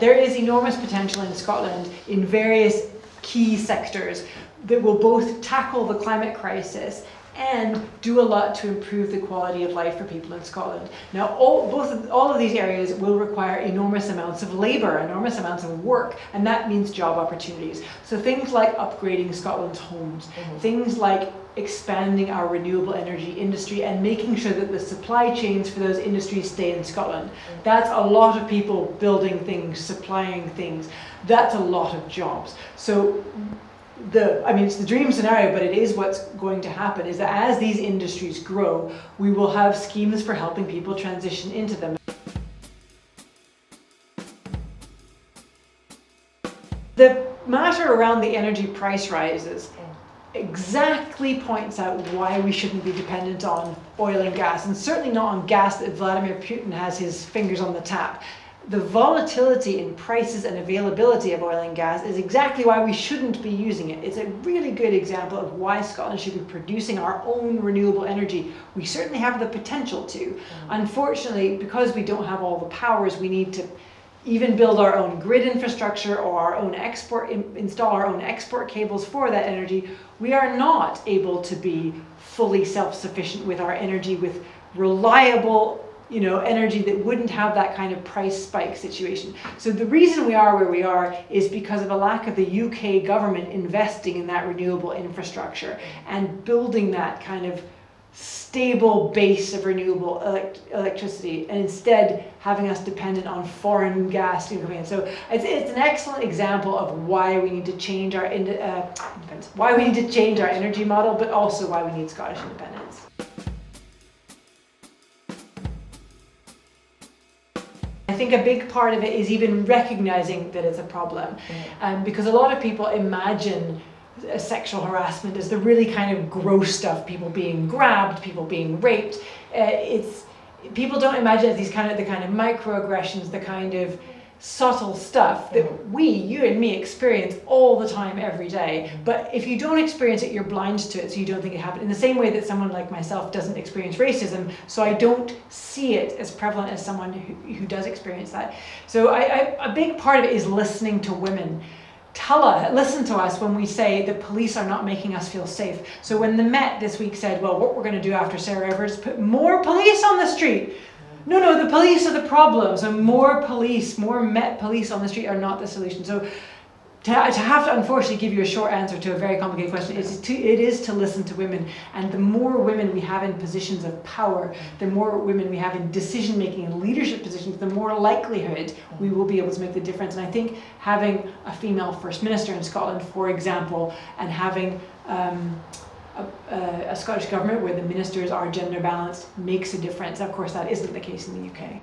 there is enormous potential in Scotland in various key sectors that will both tackle the climate crisis and do a lot to improve the quality of life for people in Scotland. Now, all of these areas will require enormous amounts of labour, enormous amounts of work, and that means job opportunities. So things like upgrading Scotland's homes, things like expanding our renewable energy industry and making sure that the supply chains for those industries stay in Scotland. That's a lot of people building things, supplying things. That's a lot of jobs. So it's the dream scenario, but it is what's going to happen, is that as these industries grow, we will have schemes for helping people transition into them. The matter around the energy price rises exactly points out why we shouldn't be dependent on oil and gas, and certainly not on gas that Vladimir Putin has his fingers on the tap. The volatility in prices and availability of oil and gas is exactly why we shouldn't be using it. It's a really good example of why Scotland should be producing our own renewable energy. We certainly have the potential to. Unfortunately, because we don't have all the powers, we need to even build our own grid infrastructure or our own install our own export cables for that energy. We are not able to be fully self-sufficient with our energy, with reliable energy that wouldn't have that kind of price spike situation. So the reason we are where we are is because of a lack of the UK government investing in that renewable infrastructure and building that kind of stable base of renewable electricity, and instead having us dependent on foreign gas. So it's an excellent example of why we need to change our energy model, but also why we need Scottish independence. I think a big part of it is even recognizing that it's a problem, because a lot of people imagine sexual harassment as the really kind of gross stuff, people being grabbed, people being raped. People don't imagine it as the kind of microaggressions, the kind of subtle stuff that you and me experience all the time, every day. But if you don't experience it, you're blind to it, so you don't think it happened. In the same way that someone like myself doesn't experience racism, so I don't see it as prevalent as someone who does experience that. So a big part of it is listening to women. Listen to us when we say the police are not making us feel safe. So when the Met this week said, well, what we're going to do after Sarah Rivers, put more police on the street. No, the police are the problem. So more Met police on the street are not the solution. So to have to unfortunately give you a short answer to a very complicated question, it is to listen to women. And the more women we have in positions of power, the more women we have in decision-making and leadership positions, the more likelihood we will be able to make the difference. And I think having a female First Minister in Scotland, for example, and having a Scottish government where the ministers are gender balanced makes a difference. Of course, that isn't the case in the UK.